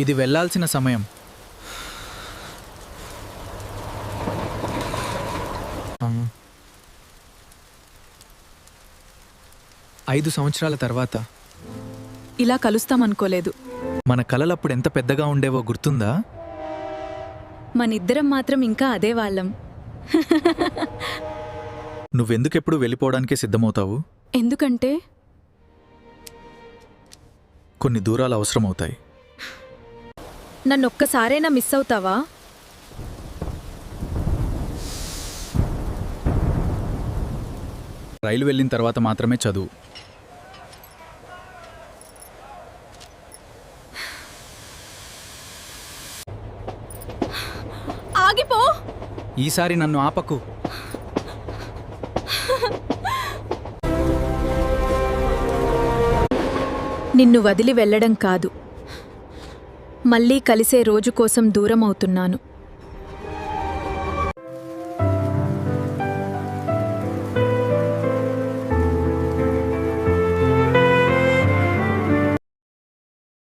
ఇది వెళ్ళాల్సిన సమయం. ఆ. 5 సంవత్సరాల తర్వాత ఇలా కలుస్తామనుకోలేదు. మన కలలప్పుడు ఎంత పెద్దగా ఉండేవో గుర్తుందా? మనిద్దరం మాత్రం ఇంకా అదే వాళ్ళం. నువ్వెందుకెప్పుడు వెళ్ళిపోవడానికే సిద్ధమవుతావు? ఎందుకంటే కొన్ని దూరాలు అవసరమవుతాయి. నన్నొక్కసారైనా మిస్ అవుతావా? రైలు వెళ్ళిన తర్వాత మాత్రమే చదువు. ఆగిపో. ఈసారి నన్ను ఆపకు. నిన్ను వదిలి వెళ్ళడం కాదు, మళ్ళీ కలిసే రోజు కోసం దూరం అవుతున్నాను.